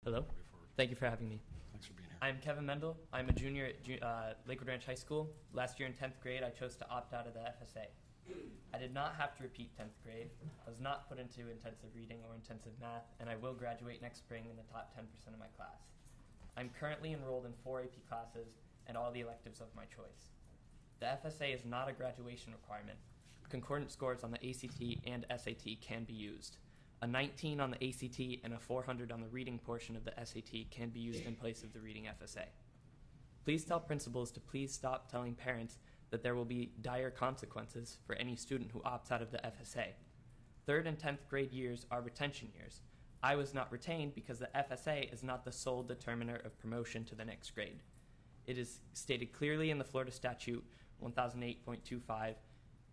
Hello. Thank you for having me. Thanks for being here. I'm Kevin Mendel. I'm a junior at Lakewood Ranch High School. Last year in 10th grade, I chose to opt out of the FSA. I did not have to repeat 10th grade. I was not put into intensive reading or intensive math, and I will graduate next spring in the top 10% of my class. I'm currently enrolled in 4 AP classes and all the electives of my choice. The FSA is not a graduation requirement. Concordant scores on the ACT and SAT can be used. A 19 on the ACT and a 400 on the reading portion of the SAT can be used in place of the reading FSA. Please tell principals to please stop telling parents that there will be dire consequences for any student who opts out of the FSA. 3rd and 10th grade years are retention years. I was not retained because the FSA is not the sole determiner of promotion to the next grade. It is stated clearly in the Florida Statute 1008.25.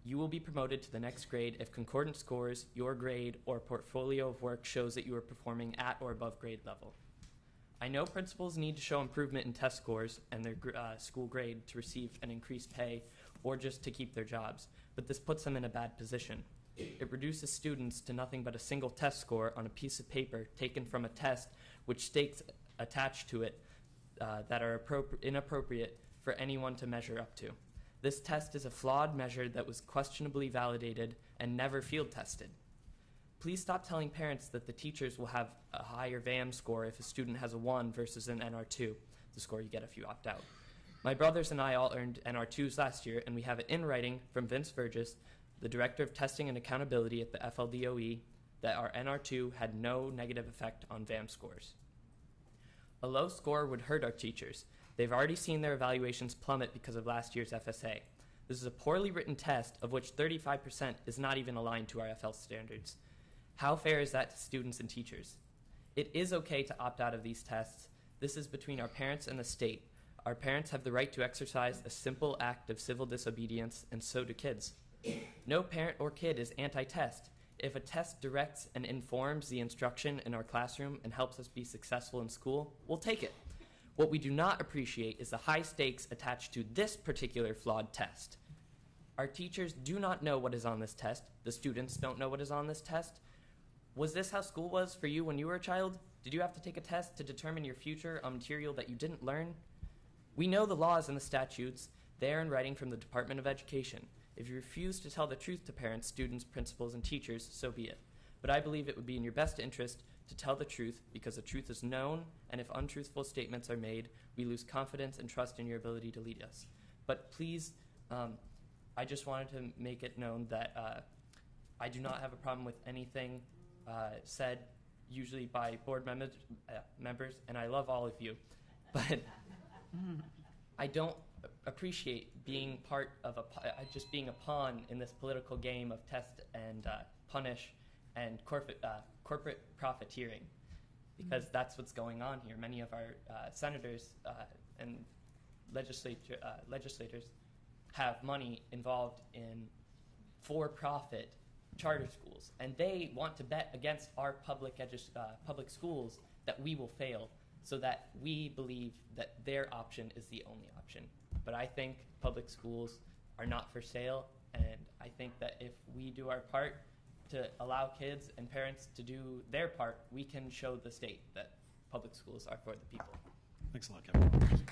You will be promoted to the next grade if concordant scores, your grade, or portfolio of work shows that you are performing at or above grade level. I know principals need to show improvement in test scores and their school grade to receive an increased pay or just to keep their jobs, but this puts them in a bad position. It reduces students to nothing but a single test score on a piece of paper taken from a test with stakes attached to it that are inappropriate for anyone to measure up to. This test is a flawed measure that was questionably validated and never field tested. Please stop telling parents that the teachers will have a higher VAM score if a student has a 1 versus an NR2, the score you get if you opt out. My brothers and I all earned NR2s last year, and we have it in writing from Vince Vergis, the Director of Testing and Accountability at the FLDOE, that our NR2 had no negative effect on VAM scores. A low score would hurt our teachers. They've already seen their evaluations plummet because of last year's FSA. This is a poorly written test of which 35% is not even aligned to our FL standards. How fair is that to students and teachers? It is okay to opt out of these tests. This is between our parents and the state. Our parents have the right to exercise a simple act of civil disobedience, and so do kids. No parent or kid is anti-test. If a test directs and informs the instruction in our classroom and helps us be successful in school, we'll take it. What we do not appreciate is the high stakes attached to this particular flawed test. Our teachers do not know what is on this test. The students don't know what is on this test. Was this how school was for you when you were a child? Did you have to take a test to determine your future on material that you didn't learn? We know the laws and the statutes. They are in writing from the Department of Education. If you refuse to tell the truth to parents, students, principals, and teachers, so be it. But I believe it would be in your best interest to tell the truth because the truth is known, and if untruthful statements are made, we lose confidence and trust in your ability to lead us. But please, I just wanted to make it known that I do not have a problem with anything said, usually by board members, and I love all of you. But I don't appreciate being part of just being a pawn in this political game of test and punish and corporate profiteering, because that's what's going on here. Many of our senators and legislators have money involved in for-profit charter schools, and they want to bet against our public schools that we will fail, so that we believe that their option is the only option. But I think public schools are not for sale, and I think that if we do our part to allow kids and parents to do their part, we can show the state that public schools are for the people. Thanks a lot, Kevin.